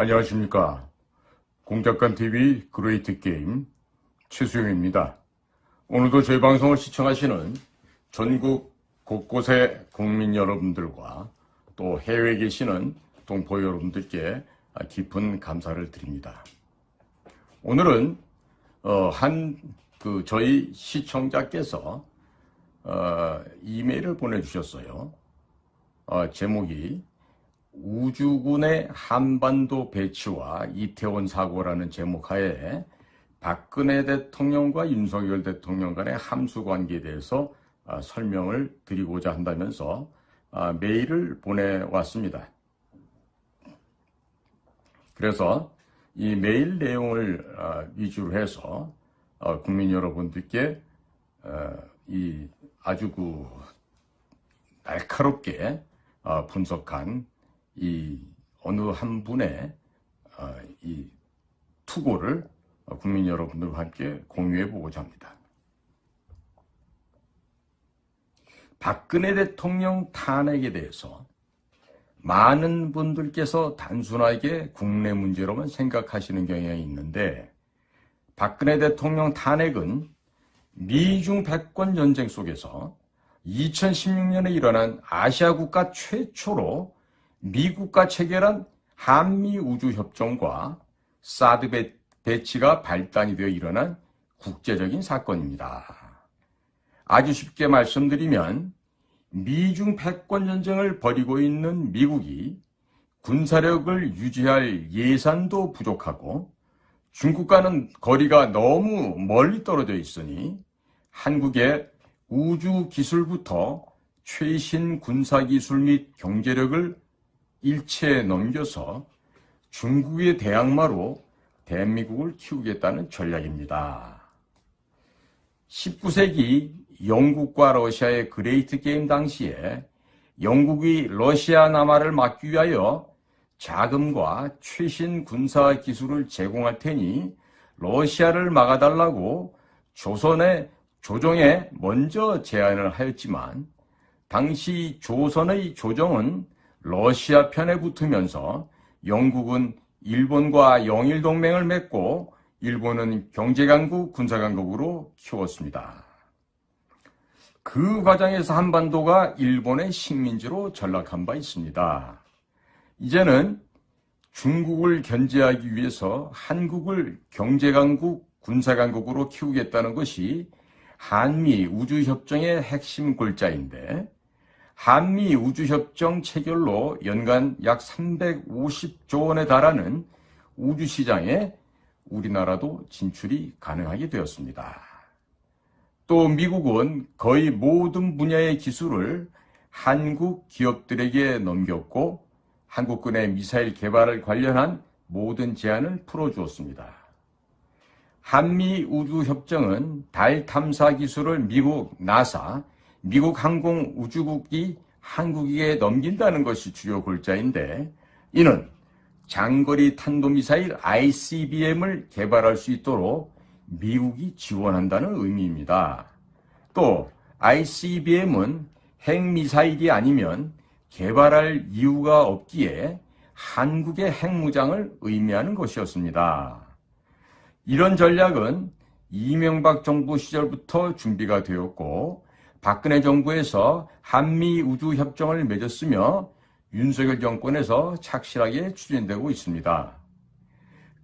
안녕하십니까. 공작관TV 그레이트 게임 최수영입니다. 오늘도 저희 방송을 시청하시는 전국 곳곳의 국민 여러분들과 또 해외에 계시는 동포 여러분들께 깊은 감사를 드립니다. 오늘은 저희 시청자께서 이메일을 보내주셨어요. 제목이 우주군의 한반도 배치와 이태원 사고라는 제목 하에 박근혜 대통령과 윤석열 대통령 간의 함수관계에 대해서 설명을 드리고자 한다면서 메일을 보내왔습니다. 그래서 이 메일 내용을 위주로 해서 국민 여러분들께 이 아주 날카롭게 분석한 이 어느 한 분의 이 투고를 국민 여러분들과 함께 공유해 보고자 합니다. 박근혜 대통령 탄핵에 대해서 많은 분들께서 단순하게 국내 문제로만 생각하시는 경향이 있는데, 박근혜 대통령 탄핵은 미중 패권 전쟁 속에서 2016년에 일어난 아시아 국가 최초로 미국과 체결한 한미우주협정과 사드 배치가 발단이 되어 일어난 국제적인 사건입니다. 아주 쉽게 말씀드리면 미중 패권 전쟁을 벌이고 있는 미국이 군사력을 유지할 예산도 부족하고 중국과는 거리가 너무 멀리 떨어져 있으니 한국의 우주 기술부터 최신 군사기술 및 경제력을 일체에 넘겨서 중국의 대항마로 대한민국을 키우겠다는 전략입니다. 19세기 영국과 러시아의 그레이트 게임 당시에 영국이 러시아 남하를 막기 위하여 자금과 최신 군사 기술을 제공할 테니 러시아를 막아달라고 조정에 먼저 제안을 하였지만, 당시 조선의 조정은 러시아 편에 붙으면서 영국은 일본과 영일 동맹을 맺고 일본은 경제강국, 군사강국으로 키웠습니다. 그 과정에서 한반도가 일본의 식민지로 전락한 바 있습니다. 이제는 중국을 견제하기 위해서 한국을 경제강국, 군사강국으로 키우겠다는 것이 한미 우주협정의 핵심 골자인데, 한미 우주협정 체결로 연간 약 350조 원에 달하는 우주시장에 우리나라도 진출이 가능하게 되었습니다. 또 미국은 거의 모든 분야의 기술을 한국 기업들에게 넘겼고 한국군의 미사일 개발을 관련한 모든 제한을 풀어주었습니다. 한미 우주협정은 달 탐사 기술을 미국 나사, 미국 항공우주국이 한국에게 넘긴다는 것이 주요 골자인데, 이는 장거리 탄도미사일 ICBM을 개발할 수 있도록 미국이 지원한다는 의미입니다. 또 ICBM은 핵미사일이 아니면 개발할 이유가 없기에 한국의 핵무장을 의미하는 것이었습니다. 이런 전략은 이명박 정부 시절부터 준비가 되었고, 박근혜 정부에서 한미 우주협정을 맺었으며 윤석열 정권에서 착실하게 추진되고 있습니다.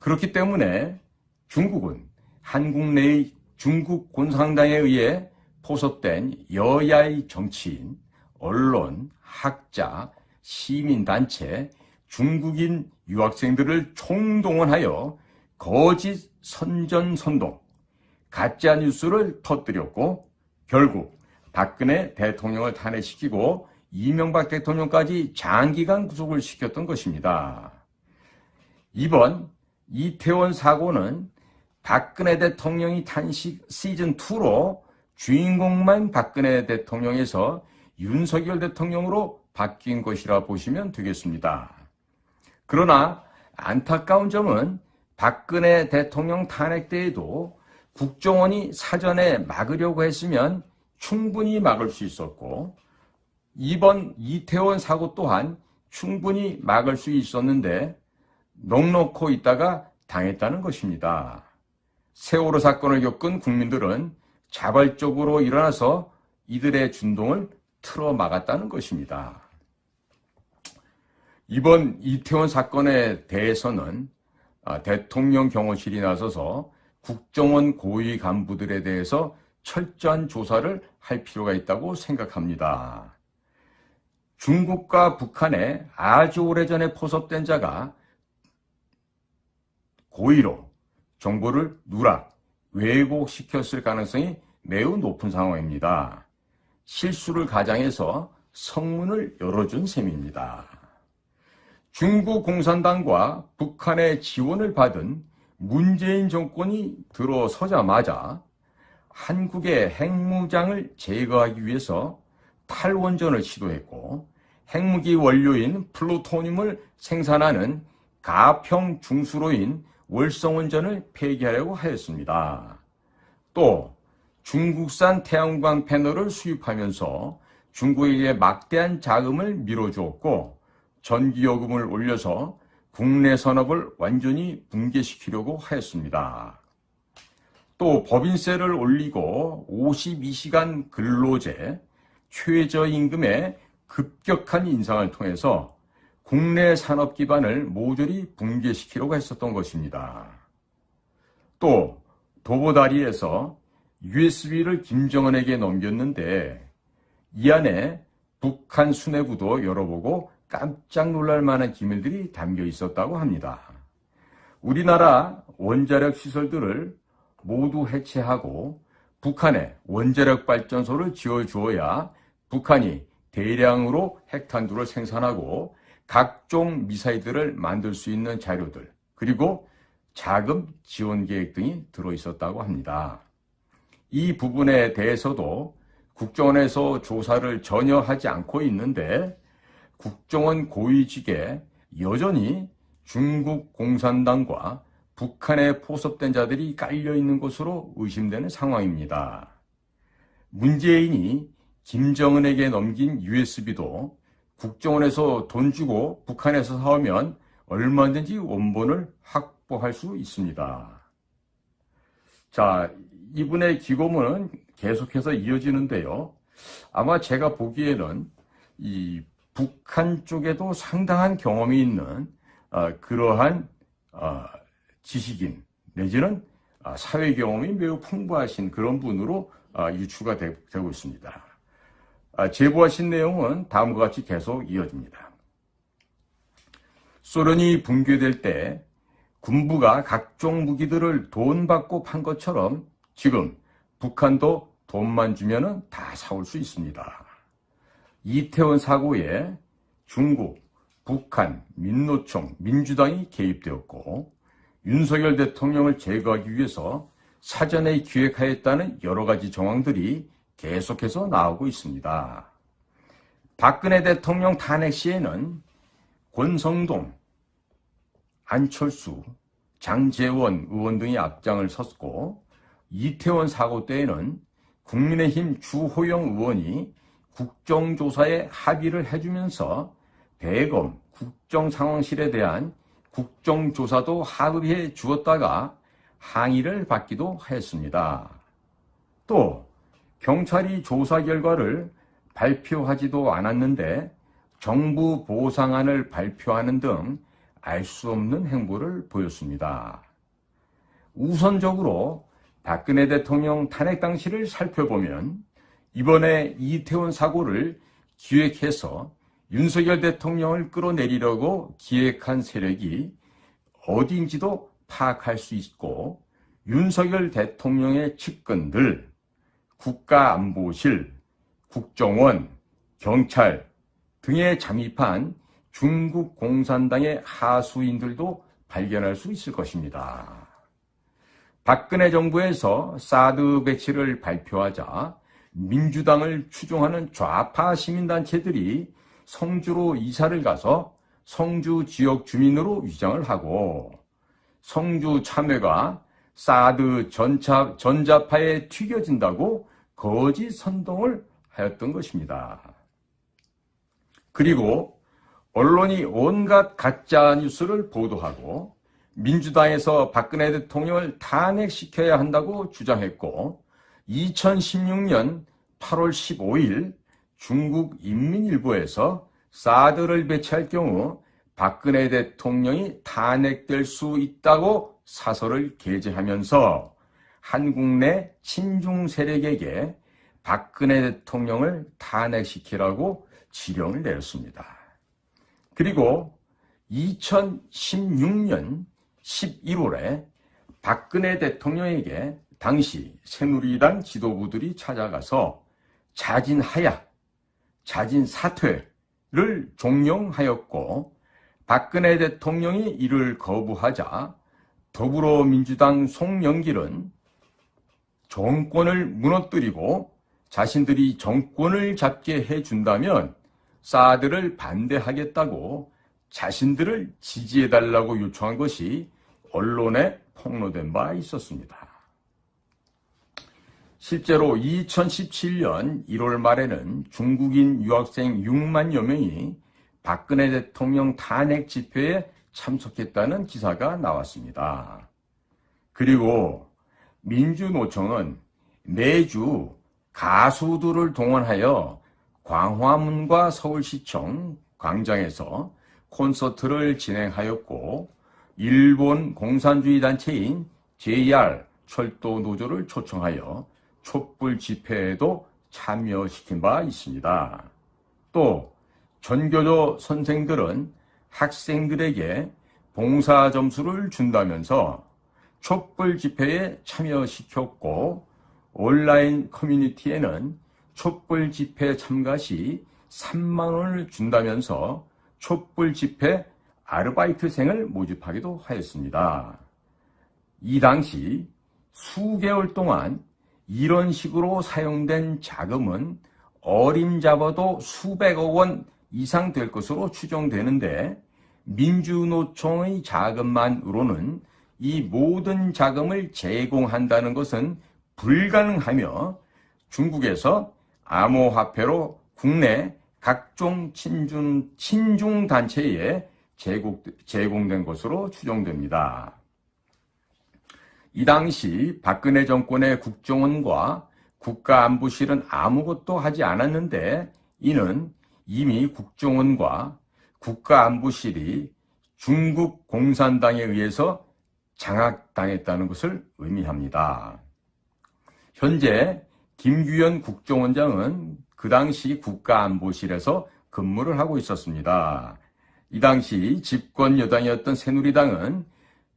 그렇기 때문에 중국은 한국 내의 중국 공산당에 의해 포섭된 여야의 정치인, 언론, 학자, 시민단체, 중국인 유학생들을 총동원하여 거짓 선전선동, 가짜 뉴스를 터뜨렸고 결국 박근혜 대통령을 탄핵시키고 이명박 대통령까지 장기간 구속을 시켰던 것입니다. 이번 이태원 사고는 박근혜 대통령이 탄식 시즌2로 주인공만 박근혜 대통령에서 윤석열 대통령으로 바뀐 것이라 보시면 되겠습니다. 그러나 안타까운 점은 박근혜 대통령 탄핵 때에도 국정원이 사전에 막으려고 했으면 충분히 막을 수 있었고, 이번 이태원 사고 또한 충분히 막을 수 있었는데 넋놓고 있다가 당했다는 것입니다. 세월호 사건을 겪은 국민들은 자발적으로 일어나서 이들의 준동을 틀어막았다는 것입니다. 이번 이태원 사건에 대해서는 대통령 경호실이 나서서 국정원 고위 간부들에 대해서 철저한 조사를 할 필요가 있다고 생각합니다. 중국과 북한에 아주 오래전에 포섭된 자가 고의로 정보를 누락, 왜곡시켰을 가능성이 매우 높은 상황입니다. 실수를 가장해서 성문을 열어준 셈입니다. 중국 공산당과 북한의 지원을 받은 문재인 정권이 들어서자마자 한국의 핵무장을 제거하기 위해서 탈원전을 시도했고 핵무기 원료인 플루토늄을 생산하는 가평 중수로인 월성원전을 폐기하려고 하였습니다. 또 중국산 태양광 패널을 수입하면서 중국에게 막대한 자금을 밀어주었고 전기요금을 올려서 국내 산업을 완전히 붕괴시키려고 하였습니다. 또 법인세를 올리고 52시간 근로제, 최저임금의 급격한 인상을 통해서 국내 산업 기반을 모조리 붕괴시키려고 했었던 것입니다. 또 도보다리에서 USB를 김정은에게 넘겼는데 이 안에 북한 수뇌부도 열어보고 깜짝 놀랄 만한 기밀들이 담겨 있었다고 합니다. 우리나라 원자력 시설들을 모두 해체하고 북한에 원자력 발전소를 지어주어야 북한이 대량으로 핵탄두를 생산하고 각종 미사일들을 만들 수 있는 자료들, 그리고 자금 지원 계획 등이 들어있었다고 합니다. 이 부분에 대해서도 국정원에서 조사를 전혀 하지 않고 있는데 국정원 고위직에 여전히 중국 공산당과 북한에 포섭된 자들이 깔려있는 것으로 의심되는 상황입니다. 문재인이 김정은에게 넘긴 USB도 국정원에서 돈 주고 북한에서 사오면 얼마든지 원본을 확보할 수 있습니다. 자, 이분의 기고문은 계속해서 이어지는데요. 아마 제가 보기에는 이 북한 쪽에도 상당한 경험이 있는 그러한 지식인 내지는 사회 경험이 매우 풍부하신 그런 분으로 유추가 되고 있습니다. 제보하신 내용은 다음과 같이 계속 이어집니다. 소련이 붕괴될 때 군부가 각종 무기들을 돈 받고 판 것처럼 지금 북한도 돈만 주면은 다 사올 수 있습니다. 이태원 사고에 중국, 북한, 민노총, 민주당이 개입되었고 윤석열 대통령을 제거하기 위해서 사전에 기획하였다는 여러 가지 정황들이 계속해서 나오고 있습니다. 박근혜 대통령 탄핵 시에는 권성동, 안철수, 장제원 의원 등이 앞장을 섰고 이태원 사고 때에는 국민의힘 주호영 의원이 국정조사에 합의를 해주면서 대검 국정상황실에 대한 국정조사도 합의해 주었다가 항의를 받기도 했습니다. 또 경찰이 조사 결과를 발표하지도 않았는데 정부 보상안을 발표하는 등 알 수 없는 행보를 보였습니다. 우선적으로 박근혜 대통령 탄핵 당시를 살펴보면 이번에 이태원 사고를 기획해서 윤석열 대통령을 끌어내리려고 기획한 세력이 어디인지도 파악할 수 있고 윤석열 대통령의 측근들, 국가안보실, 국정원, 경찰 등에 잠입한 중국 공산당의 하수인들도 발견할 수 있을 것입니다. 박근혜 정부에서 사드 배치를 발표하자 민주당을 추종하는 좌파 시민단체들이 성주로 이사를 가서 성주 지역 주민으로 위장을 하고 성주 참외가 사드 전자파에 튀겨진다고 거짓 선동을 하였던 것입니다. 그리고 언론이 온갖 가짜 뉴스를 보도하고 민주당에서 박근혜 대통령을 탄핵시켜야 한다고 주장했고 2016년 8월 15일 중국 인민일보에서 사드를 배치할 경우 박근혜 대통령이 탄핵될 수 있다고 사설을 게재하면서 한국 내 친중 세력에게 박근혜 대통령을 탄핵시키라고 지령을 내렸습니다. 그리고 2016년 11월에 박근혜 대통령에게 당시 새누리당 지도부들이 찾아가서 자진하야, 자진사퇴를 종용하였고 박근혜 대통령이 이를 거부하자 더불어민주당 송영길은 정권을 무너뜨리고 자신들이 정권을 잡게 해준다면 사드를 반대하겠다고 자신들을 지지해달라고 요청한 것이 언론에 폭로된 바 있었습니다. 실제로 2017년 1월 말에는 중국인 유학생 6만여 명이 박근혜 대통령 탄핵 집회에 참석했다는 기사가 나왔습니다. 그리고 민주노총은 매주 가수들을 동원하여 광화문과 서울시청 광장에서 콘서트를 진행하였고 일본 공산주의 단체인 JR 철도 노조를 초청하여 촛불 집회에도 참여시킨 바 있습니다. 또 전교조 선생들은 학생들에게 봉사 점수를 준다면서 촛불 집회에 참여시켰고 온라인 커뮤니티에는 촛불 집회 참가 시 3만 원을 준다면서 촛불 집회 아르바이트생을 모집하기도 하였습니다. 이 당시 수개월 동안 이런 식으로 사용된 자금은 어림잡아도 수백억 원 이상 될 것으로 추정되는데 민주노총의 자금만으로는 이 모든 자금을 제공한다는 것은 불가능하며 중국에서 암호화폐로 국내 각종 친중 단체에 제공된 것으로 추정됩니다. 이 당시 박근혜 정권의 국정원과 국가안보실은 아무것도 하지 않았는데 이는 이미 국정원과 국가안보실이 중국 공산당에 의해서 장악당했다는 것을 의미합니다. 현재 김규현 국정원장은 그 당시 국가안보실에서 근무를 하고 있었습니다. 이 당시 집권 여당이었던 새누리당은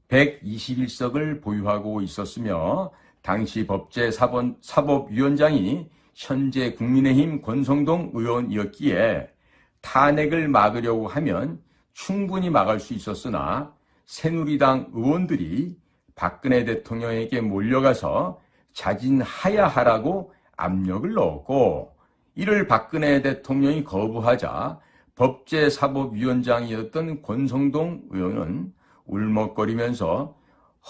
121석을 보유하고 있었으며 당시 법제사법위원장이 현재 국민의힘 권성동 의원이었기에 탄핵을 막으려고 하면 충분히 막을 수 있었으나 새누리당 의원들이 박근혜 대통령에게 몰려가서 자진하야 하라고 압력을 넣었고 이를 박근혜 대통령이 거부하자 법제사법위원장이었던 권성동 의원은 울먹거리면서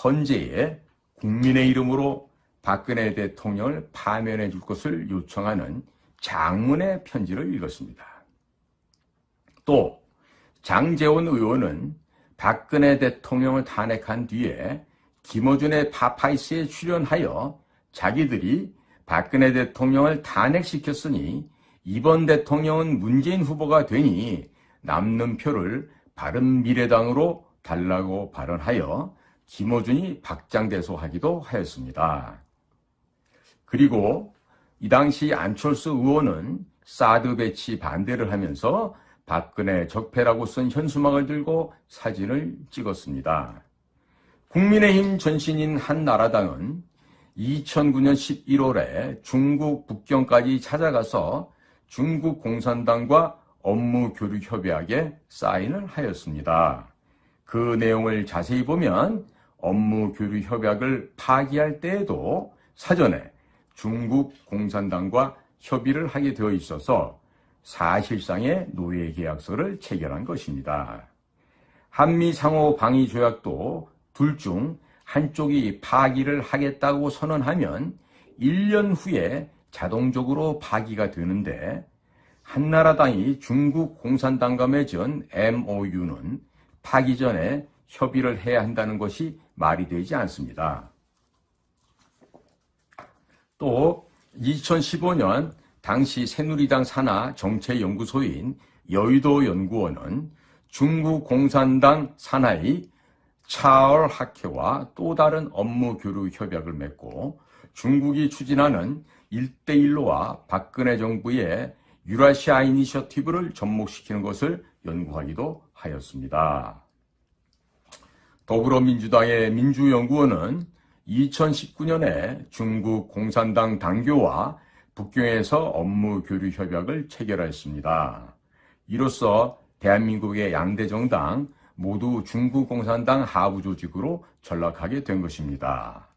헌재에 국민의 이름으로 박근혜 대통령을 파면해 줄 것을 요청하는 장문의 편지를 읽었습니다. 또 장제원 의원은 박근혜 대통령을 탄핵한 뒤에 김어준의 파파이스에 출연하여 자기들이 박근혜 대통령을 탄핵시켰으니 이번 대통령은 문재인 후보가 되니 남는 표를 바른미래당으로 달라고 발언하여 김어준이 박장대소하기도 하였습니다. 그리고 이 당시 안철수 의원은 사드 배치 반대를 하면서 박근혜 적폐라고 쓴 현수막을 들고 사진을 찍었습니다. 국민의힘 전신인 한나라당은 2009년 11월에 중국 북경까지 찾아가서 중국 공산당과 업무 교류 협약에 사인을 하였습니다. 그 내용을 자세히 보면 업무 교류 협약을 파기할 때에도 사전에 중국 공산당과 협의를 하게 되어 있어서 사실상의 노예 계약서를 체결한 것입니다. 한미 상호 방위 조약도 둘 중 한쪽이 파기를 하겠다고 선언하면 1년 후에 자동적으로 파기가 되는데 한나라당이 중국 공산당과 맺은 MOU는 파기 전에 협의를 해야 한다는 것이 말이 되지 않습니다. 또 2015년 당시 새누리당 산하 정책연구소인 여의도연구원은 중국 공산당 산하의 차얼 학회와 또 다른 업무 교류 협약을 맺고 중국이 추진하는 1대1로와 박근혜 정부의 유라시아 이니셔티브를 접목시키는 것을 연구하기도 하였습니다. 더불어민주당의 민주연구원은 2019년에 중국 공산당 당교와 북경에서 업무 교류 협약을 체결하였습니다. 이로써 대한민국의 양대 정당 모두 중국 공산당 하부 조직으로 전락하게 된 것입니다.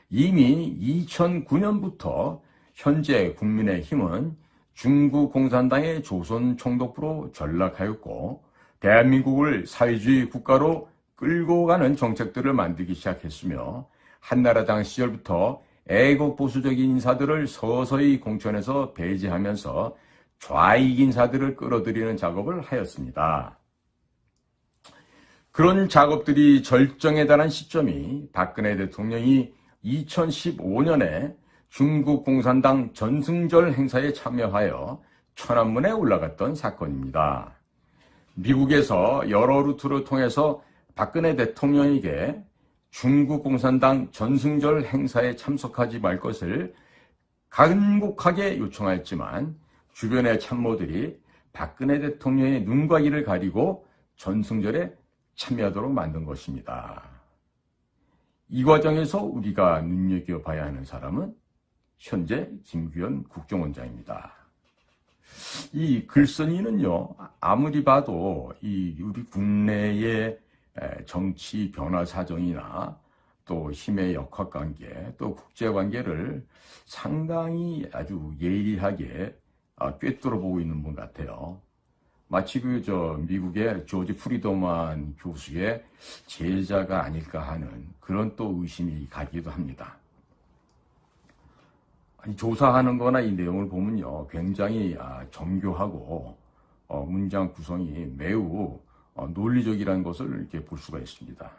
이미 2009년부터 현재 국민의힘은 중국 공산당의 조선 총독부로 전락하였고 대한민국을 사회주의 국가로 끌고 가는 정책들을 만들기 시작했으며 한나라당 시절부터 애국 보수적인 인사들을 서서히 공천에서 배제하면서 좌익 인사들을 끌어들이는 작업을 하였습니다. 그런 작업들이 절정에 달한 시점이 박근혜 대통령이 2015년에 중국 공산당 전승절 행사에 참여하여 천안문에 올라갔던 사건입니다. 미국에서 여러 루트를 통해서 박근혜 대통령에게 중국 공산당 전승절 행사에 참석하지 말 것을 간곡하게 요청하였지만 주변의 참모들이 박근혜 대통령의 눈과 귀를 가리고 전승절에 참여하도록 만든 것입니다. 이 과정에서 우리가 눈여겨봐야 하는 사람은 현재 김규현 국정원장입니다. 이 글쓴이는요, 아무리 봐도 우리 국내의 정치 변화 사정이나 또 힘의 역학관계, 또 국제관계를 상당히 아주 예리하게 꿰뚫어보고 있는 분 같아요. 마치 미국의 조지 프리드만 교수의 제자가 아닐까 하는 그런 또 의심이 가기도 합니다. 조사하는 거나 이 내용을 보면요, 굉장히 정교하고 문장 구성이 매우 논리적이라는 것을 이렇게 볼 수가 있습니다.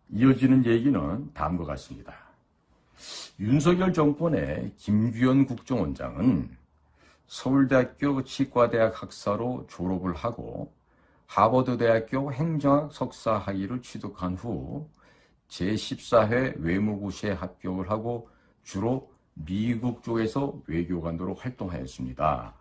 이어지는 얘기는 다음과 같습니다. 윤석열 정권의 김규현 국정원장은 서울대학교 치과대학 학사로 졸업을 하고 하버드대학교 행정학 석사 학위를 취득한 후 제14회 외무고시에 합격을 하고 주로 미국 쪽에서 외교관으로 활동하였습니다.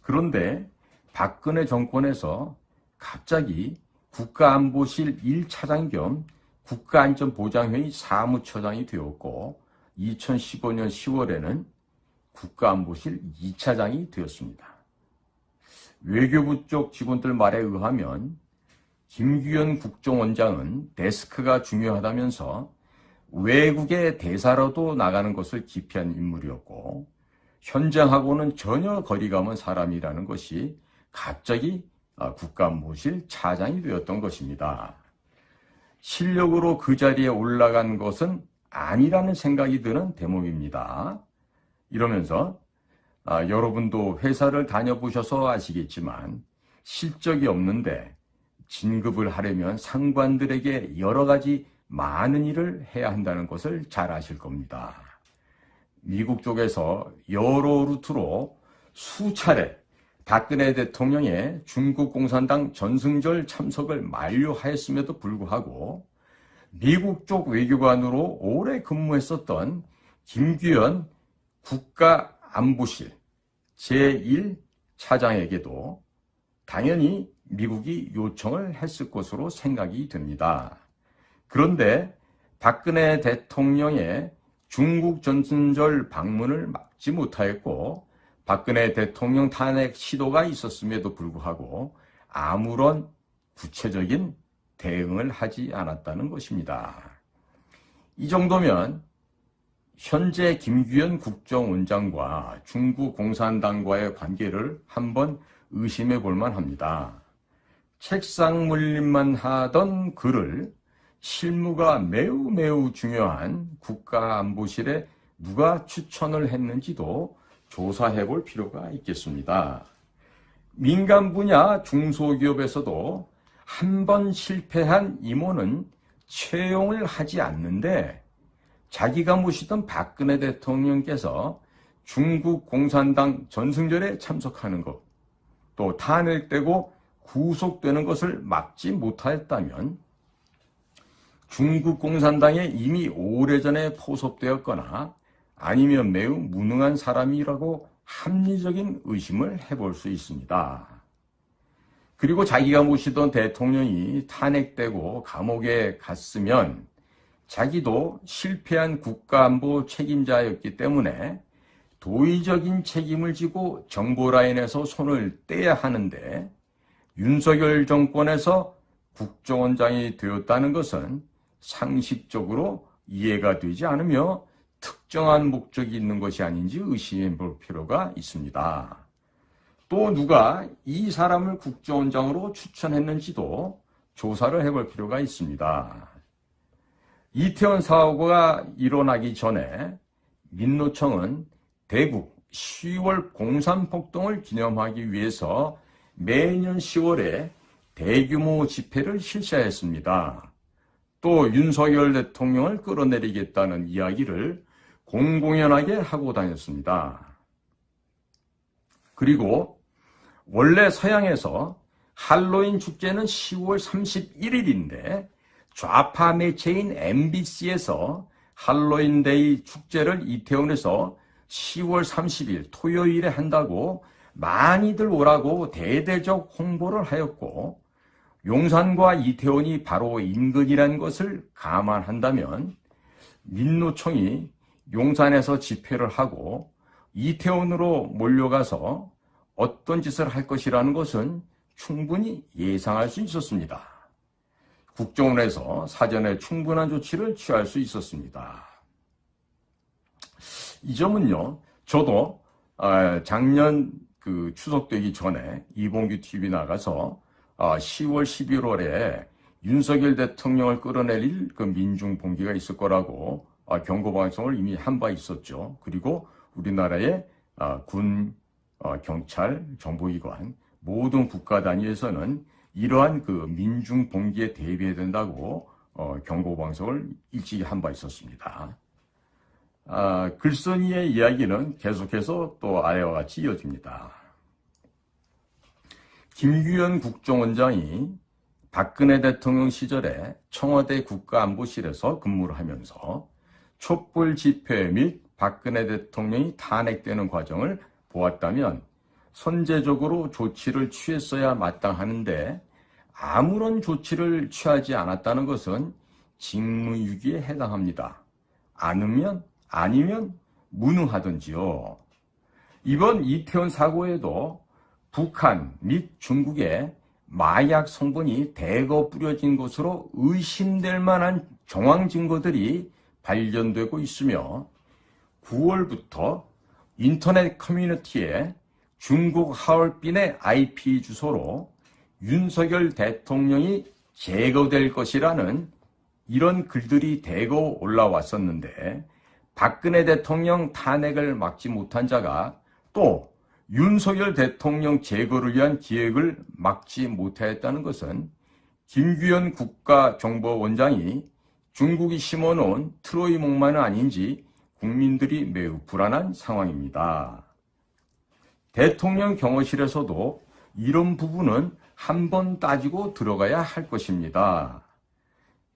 그런데 박근혜 정권에서 갑자기 국가안보실 1차장 겸 국가안전보장회의 사무처장이 되었고 2015년 10월에는 국가안보실 2차장이 되었습니다. 외교부 쪽 직원들 말에 의하면 김규현 국정원장은 데스크가 중요하다면서 외국의 대사로도 나가는 것을 기피한 인물이었고 현장하고는 전혀 거리가 먼 사람이라는 것이 갑자기 국가안보실 차장이 되었던 것입니다. 실력으로 그 자리에 올라간 것은 아니라는 생각이 드는 대목입니다. 이러면서 여러분도 회사를 다녀보셔서 아시겠지만 실적이 없는데 진급을 하려면 상관들에게 여러 가지 많은 일을 해야 한다는 것을 잘 아실 겁니다. 미국 쪽에서 여러 루트로 수차례 박근혜 대통령의 중국 공산당 전승절 참석을 만료하였음에도 불구하고 미국 쪽 외교관으로 오래 근무했었던 김규현 국가안보실 제1차장에게도 당연히 미국이 요청을 했을 것으로 생각이 됩니다. 그런데 박근혜 대통령의 중국 전승절 방문을 막지 못하였고 박근혜 대통령 탄핵 시도가 있었음에도 불구하고 아무런 구체적인 대응을 하지 않았다는 것입니다. 이 정도면 현재 김규현 국정원장과 중국 공산당과의 관계를 한번 의심해 볼 만합니다. 책상 물림만 하던 그를 실무가 매우 중요한 국가안보실에 누가 추천을 했는지도 조사해 볼 필요가 있겠습니다. 민간 분야 중소기업에서도 한 번 실패한 임원은 채용을 하지 않는데 자기가 모시던 박근혜 대통령께서 중국 공산당 전승절에 참석하는 것, 또 탄핵되고 구속되는 것을 막지 못하였다면 중국 공산당에 이미 오래전에 포섭되었거나 아니면 매우 무능한 사람이라고 합리적인 의심을 해볼 수 있습니다. 그리고 자기가 모시던 대통령이 탄핵되고 감옥에 갔으면 자기도 실패한 국가안보 책임자였기 때문에 도의적인 책임을 지고 정보라인에서 손을 떼야 하는데 윤석열 정권에서 국정원장이 되었다는 것은 상식적으로 이해가 되지 않으며 특정한 목적이 있는 것이 아닌지 의심해 볼 필요가 있습니다. 또 누가 이 사람을 국정원장으로 추천했는지도 조사를 해볼 필요가 있습니다. 이태원 사고가 일어나기 전에 민노총은 대구 10월 공산폭동을 기념하기 위해서 매년 10월에 대규모 집회를 실시했습니다. 또 윤석열 대통령을 끌어내리겠다는 이야기를 공공연하게 하고 다녔습니다. 그리고 원래 서양에서 할로윈 축제는 10월 31일인데 좌파 매체인 MBC에서 할로윈데이 축제를 이태원에서 10월 30일 토요일에 한다고 많이들 오라고 대대적 홍보를 하였고 용산과 이태원이 바로 인근이라는 것을 감안한다면 민노총이 용산에서 집회를 하고 이태원으로 몰려가서 어떤 짓을 할 것이라는 것은 충분히 예상할 수 있었습니다. 국정원에서 사전에 충분한 조치를 취할 수 있었습니다. 이 점은요, 저도 작년 추석 되기 전에 이봉규 TV 나가서 10월 11월에 윤석열 대통령을 끌어내릴 그 민중 봉기가 있을 거라고 경고 방송을 이미 한 바 있었죠. 그리고 우리나라의 군, 경찰, 정보기관 모든 국가 단위에서는 이러한 그 민중 봉기에 대비해야 된다고 경고 방송을 일찍이 한 바 있었습니다. 글쓴이의 이야기는 계속해서 또 아래와 같이 이어집니다. 김규현 국정원장이 박근혜 대통령 시절에 청와대 국가안보실에서 근무를 하면서 촛불 집회 및 박근혜 대통령이 탄핵되는 과정을 보았다면 선제적으로 조치를 취했어야 마땅하는데 아무런 조치를 취하지 않았다는 것은 직무유기에 해당합니다. 아니면 무능하든지요. 이번 이태원 사고에도 북한 및 중국에 마약 성분이 대거 뿌려진 것으로 의심될 만한 정황 증거들이 발견되고 있으며 9월부터 인터넷 커뮤니티에 중국 하얼빈의 IP 주소로 윤석열 대통령이 제거될 것이라는 이런 글들이 대거 올라왔었는데 박근혜 대통령 탄핵을 막지 못한 자가 또 윤석열 대통령 제거를 위한 기획을 막지 못하였다는 것은 김규현 국가정보원장이 중국이 심어놓은 트로이 목마는 아닌지 국민들이 매우 불안한 상황입니다. 대통령 경호실에서도 이런 부분은 한번 따지고 들어가야 할 것입니다.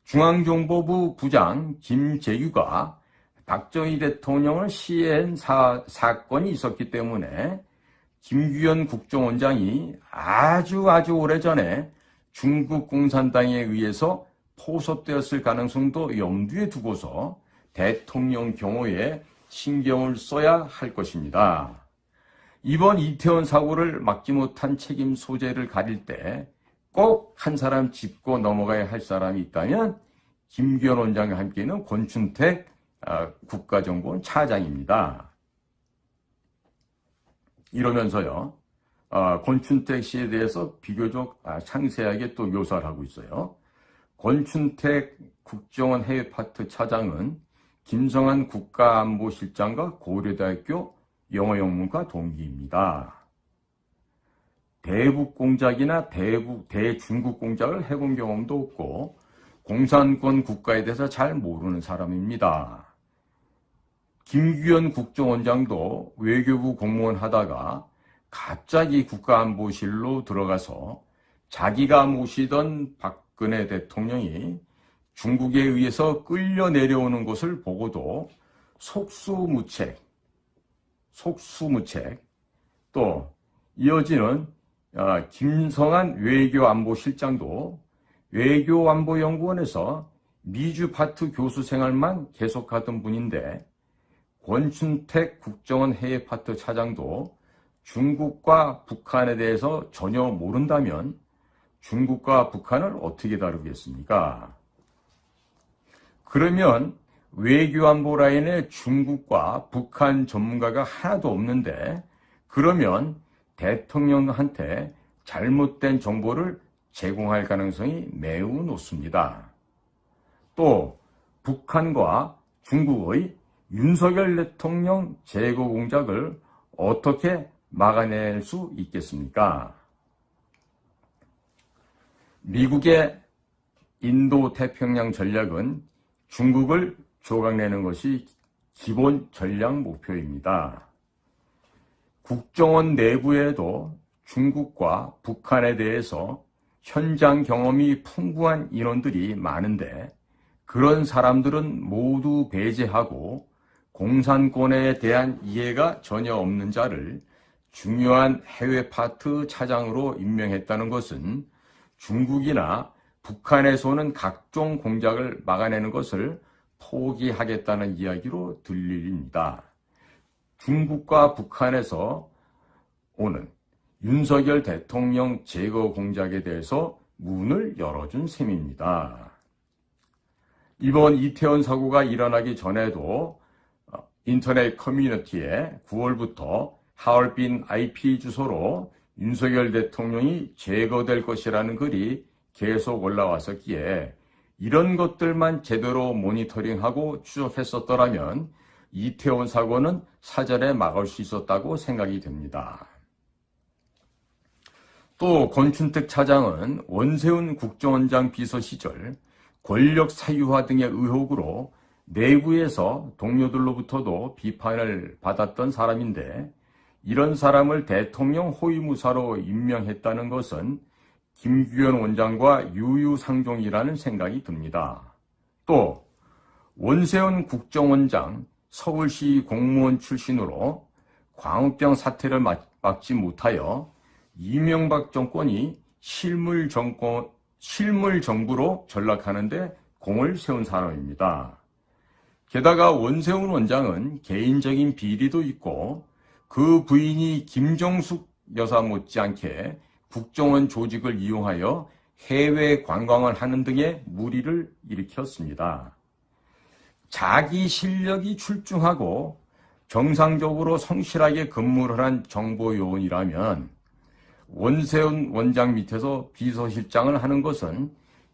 중앙정보부 부장 김재규가 박정희 대통령을 시해한 사건이 있었기 때문에 김규현 국정원장이 아주 오래전에 중국 공산당에 의해서 포섭되었을 가능성도 염두에 두고서 대통령 경호에 신경을 써야 할 것입니다. 이번 이태원 사고를 막지 못한 책임 소재를 가릴 때 꼭 한 사람 짚고 넘어가야 할 사람이 있다면 김규현 원장과 함께는 권춘택 국가정보원 차장입니다. 이러면서요, 권춘택 씨에 대해서 비교적 상세하게 또 묘사를 하고 있어요. 권춘택 국정원 해외파트 차장은 김성한 국가안보실장과 고려대학교 영어 영문과 동기입니다. 대북 공작이나 대중국 공작을 해본 경험도 없고 공산권 국가에 대해서 잘 모르는 사람입니다. 김규현 국정원장도 외교부 공무원 하다가 갑자기 국가안보실로 들어가서 자기가 모시던 박근혜 대통령이 중국에 의해서 끌려 내려오는 것을 보고도 속수무책, 또 이어지는 김성한 외교안보실장도 외교안보연구원에서 미주 파트 교수 생활만 계속하던 분인데 권춘택 국정원 해외 파트 차장도 중국과 북한에 대해서 전혀 모른다면 중국과 북한을 어떻게 다루겠습니까? 그러면 외교안보 라인에 중국과 북한 전문가가 하나도 없는데 그러면 대통령한테 잘못된 정보를 제공할 가능성이 매우 높습니다. 또 북한과 중국의 윤석열 대통령 제거 공작을 어떻게 막아낼 수 있겠습니까? 미국의 인도-태평양 전략은 중국을 조각내는 것이 기본 전략 목표입니다. 국정원 내부에도 중국과 북한에 대해서 현장 경험이 풍부한 인원들이 많은데 그런 사람들은 모두 배제하고 공산권에 대한 이해가 전혀 없는 자를 중요한 해외 파트 차장으로 임명했다는 것은 중국이나 북한에서 는 각종 공작을 막아내는 것을 포기하겠다는 이야기로 들립니다. 중국과 북한에서 오는 윤석열 대통령 제거 공작에 대해서 문을 열어준 셈입니다. 이번 이태원 사고가 일어나기 전에도 인터넷 커뮤니티에 9월부터 하얼빈 IP 주소로 윤석열 대통령이 제거될 것이라는 글이 계속 올라왔었기에 이런 것들만 제대로 모니터링하고 추적했었더라면 이태원 사고는 사전에 막을 수 있었다고 생각이 됩니다. 또 권춘택 차장은 원세훈 국정원장 비서 시절 권력 사유화 등의 의혹으로 내부에서 동료들로부터도 비판을 받았던 사람인데 이런 사람을 대통령 호위무사로 임명했다는 것은 김규현 원장과 유유상종이라는 생각이 듭니다. 또 원세훈 국정원장 서울시 공무원 출신으로 광우병 사태를 막지 못하여 이명박 정권이 실물 정부로 전락하는 데 공을 세운 사람입니다. 게다가 원세훈 원장은 개인적인 비리도 있고 그 부인이 김정숙 여사 못지않게 국정원 조직을 이용하여 해외 관광을 하는 등의 무리를 일으켰습니다. 자기 실력이 출중하고 정상적으로 성실하게 근무를 한 정보요원이라면 원세훈 원장 밑에서 비서실장을 하는 것은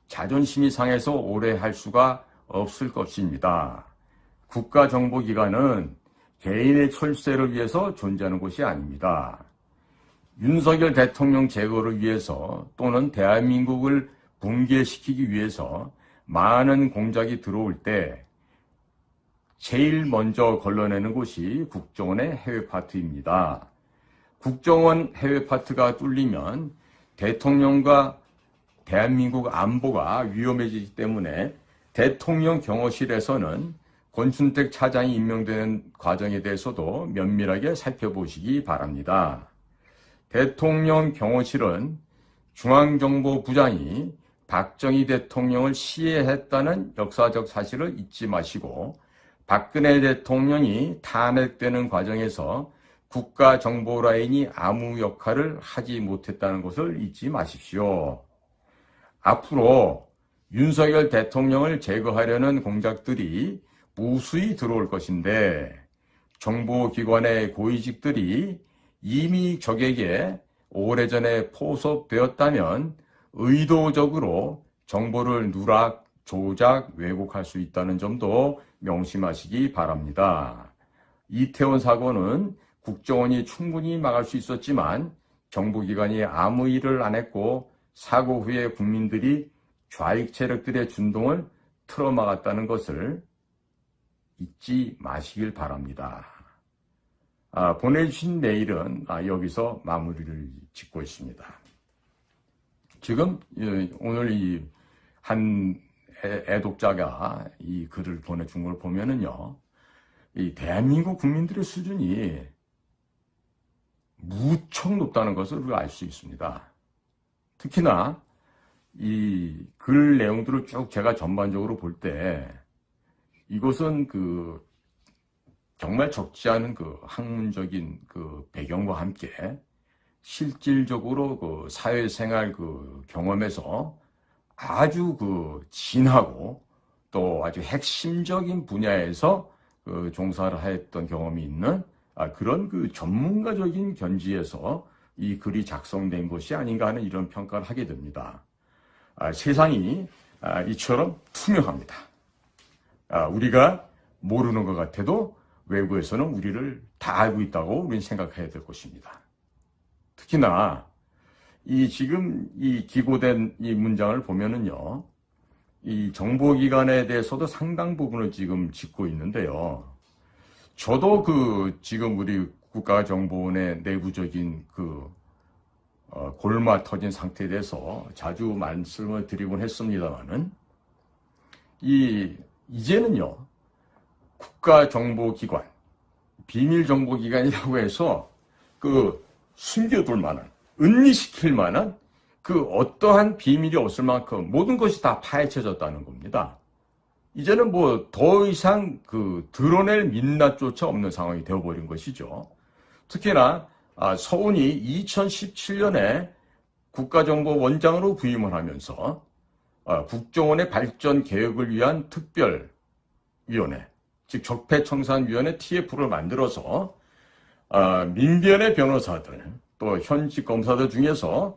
자존심이 상해서 오래 할 수가 없을 것입니다. 국가정보기관은 개인의 철새를 위해서 존재하는 곳이 아닙니다. 윤석열 대통령 제거를 위해서 또는 대한민국을 붕괴시키기 위해서 많은 공작이 들어올 때 제일 먼저 걸러내는 곳이 국정원의 해외 파트입니다. 국정원 해외 파트가 뚫리면 대통령과 대한민국 안보가 위험해지기 때문에 대통령 경호실에서는 권춘택 차장이 임명되는 과정에 대해서도 면밀하게 살펴보시기 바랍니다. 대통령 경호실은 중앙정보부장이 박정희 대통령을 시해했다는 역사적 사실을 잊지 마시고 박근혜 대통령이 탄핵되는 과정에서 국가정보라인이 아무 역할을 하지 못했다는 것을 잊지 마십시오. 앞으로 윤석열 대통령을 제거하려는 공작들이 무수히 들어올 것인데 정보기관의 고위직들이 이미 적에게 오래전에 포섭되었다면 의도적으로 정보를 누락, 조작, 왜곡할 수 있다는 점도 명심하시기 바랍니다. 이태원 사고는 국정원이 충분히 막을 수 있었지만 정보기관이 아무 일을 안 했고 사고 후에 국민들이 좌익 세력들의 준동을 틀어막았다는 것을 잊지 마시길 바랍니다. 보내주신 메일은 여기서 마무리를 짓고 있습니다. 지금 오늘 이 한 애독자가 이 글을 보내준 걸 보면은요, 이 대한민국 국민들의 수준이 무척 높다는 것을 우리가 알 수 있습니다. 특히나 이 글 내용들을 쭉 제가 전반적으로 볼 때 이것은 정말 적지 않은 학문적인 배경과 함께 실질적으로 사회생활 경험에서 아주 진하고 또 아주 핵심적인 분야에서 종사를 했던 경험이 있는 그런 전문가적인 견지에서 이 글이 작성된 것이 아닌가 하는 이런 평가를 하게 됩니다. 세상이 이처럼 투명합니다. 우리가 모르는 것 같아도 외부에서는 우리를 다 알고 있다고 우리는 생각해야 될 것입니다. 특히나 지금 이 기고된 이 문장을 보면은요, 이 정보기관에 대해서도 상당 부분을 지금 짚고 있는데요. 저도 지금 우리 국가정보원의 내부적인 골마 터진 상태에 대해서 자주 말씀을 드리곤 했습니다만은, 이제는요, 국가정보기관, 비밀정보기관이라고 해서 숨겨둘 만한, 은리시킬 만한 어떠한 비밀이 없을 만큼 모든 것이 다 파헤쳐졌다는 겁니다. 이제는 더 이상 드러낼 민낯조차 없는 상황이 되어버린 것이죠. 특히나 서훈이 2017년에 국가정보원장으로 부임을 하면서 국정원의 발전 개혁을 위한 특별위원회, 즉 적폐청산위원회 TF를 만들어서 민변의 변호사들, 또 현직 검사들 중에서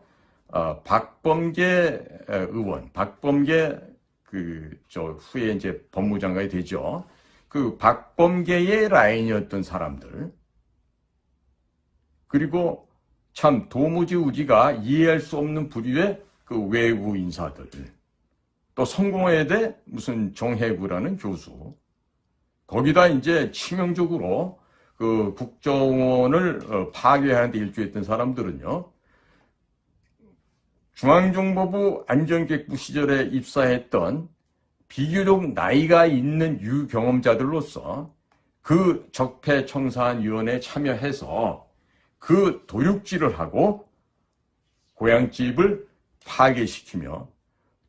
박범계 의원, 박범계 후에 이제 법무장관이 되죠. 박범계의 라인이었던 사람들, 그리고 참 도무지 우리가 이해할 수 없는 부류의 외부 인사들, 또 성공회대 무슨 정혜구라는 교수, 거기다 이제 치명적으로 국정원을 파괴하는데 일조했던 사람들은요, 중앙정보부 안전기획부 시절에 입사했던 비교적 나이가 있는 유경험자들로서 적폐청산위원회에 참여해서 도륙질을 하고 고향집을 파괴시키며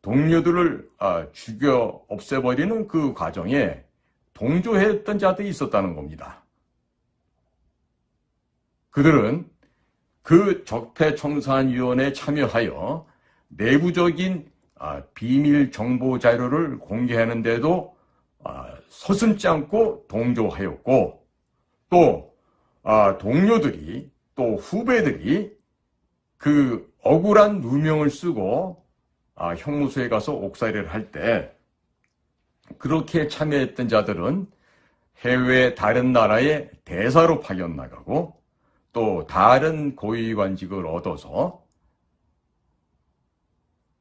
동료들을 죽여 없애버리는 과정에 동조했던 자들이 있었다는 겁니다. 그들은 적폐청산위원회에 참여하여 내부적인 비밀 정보 자료를 공개하는데도 서슴지 않고 동조하였고, 또 동료들이, 또 후배들이 억울한 누명을 쓰고 형무소에 가서 옥살이를 할 때 그렇게 참여했던 자들은 해외 다른 나라의 대사로 파견 나가고, 또 다른 고위관직을 얻어서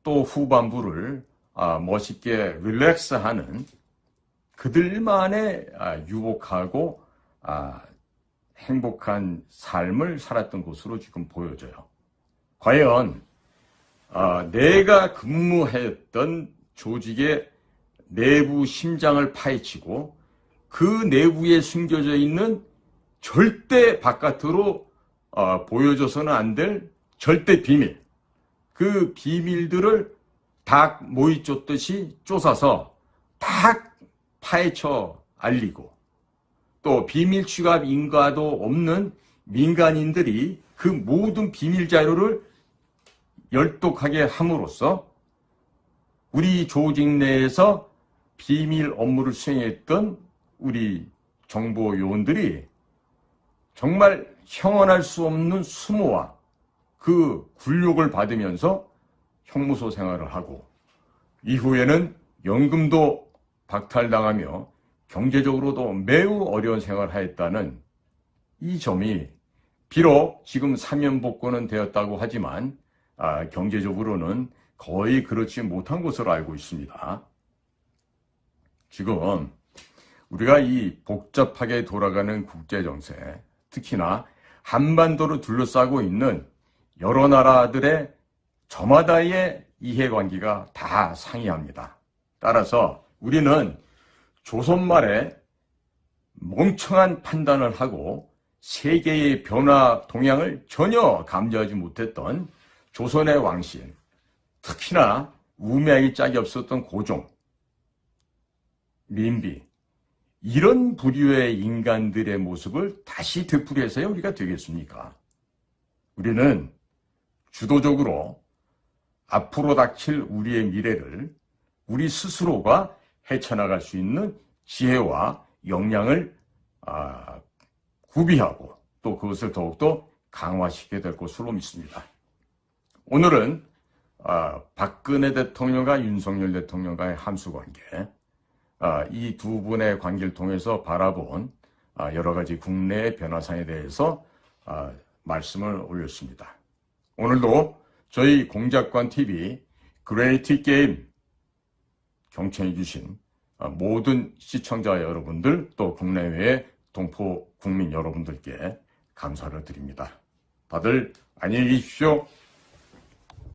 또 후반부를 멋있게 릴렉스하는 그들만의 유복하고 행복한 삶을 살았던 것으로 지금 보여져요. 과연 내가 근무했던 조직의 내부 심장을 파헤치고 그 내부에 숨겨져 있는 절대 바깥으로 보여줘서는 안 될 절대 비밀, 그 비밀들을 닭 모이 쫓듯이 쫓아서 다 파헤쳐 알리고, 또 비밀 취급 인가도 없는 민간인들이 그 모든 비밀 자료를 열독하게 함으로써 우리 조직 내에서 비밀 업무를 수행했던 우리 정보 요원들이 정말 형언할 수 없는 수모와 굴욕을 받으면서 형무소 생활을 하고, 이후에는 연금도 박탈당하며 경제적으로도 매우 어려운 생활을 하였다는 이 점이 비록 지금 사면복권은 되었다고 하지만 경제적으로는 거의 그렇지 못한 것으로 알고 있습니다. 지금 우리가 이 복잡하게 돌아가는 국제정세, 특히나 한반도를 둘러싸고 있는 여러 나라들의 저마다의 이해관계가 다 상이합니다. 따라서 우리는 조선말에 멍청한 판단을 하고 세계의 변화 동향을 전혀 감지하지 못했던 조선의 왕실, 특히나 우매하기 짝이 없었던 고종, 민비, 이런 부류의 인간들의 모습을 다시 되풀이해서야 우리가 되겠습니까? 우리는 주도적으로 앞으로 닥칠 우리의 미래를 우리 스스로가 헤쳐나갈 수 있는 지혜와 역량을 구비하고 또 그것을 더욱더 강화시켜야 될 것으로 믿습니다. 오늘은 박근혜 대통령과 윤석열 대통령과의 함수관계, 이 두 분의 관계를 통해서 바라본 여러 가지 국내의 변화상에 대해서 말씀을 올렸습니다. 오늘도 저희 공작관TV 그레이트 게임 경청해 주신 모든 시청자 여러분들, 또 국내외의 동포 국민 여러분들께 감사를 드립니다. 다들 안녕히 계십시오.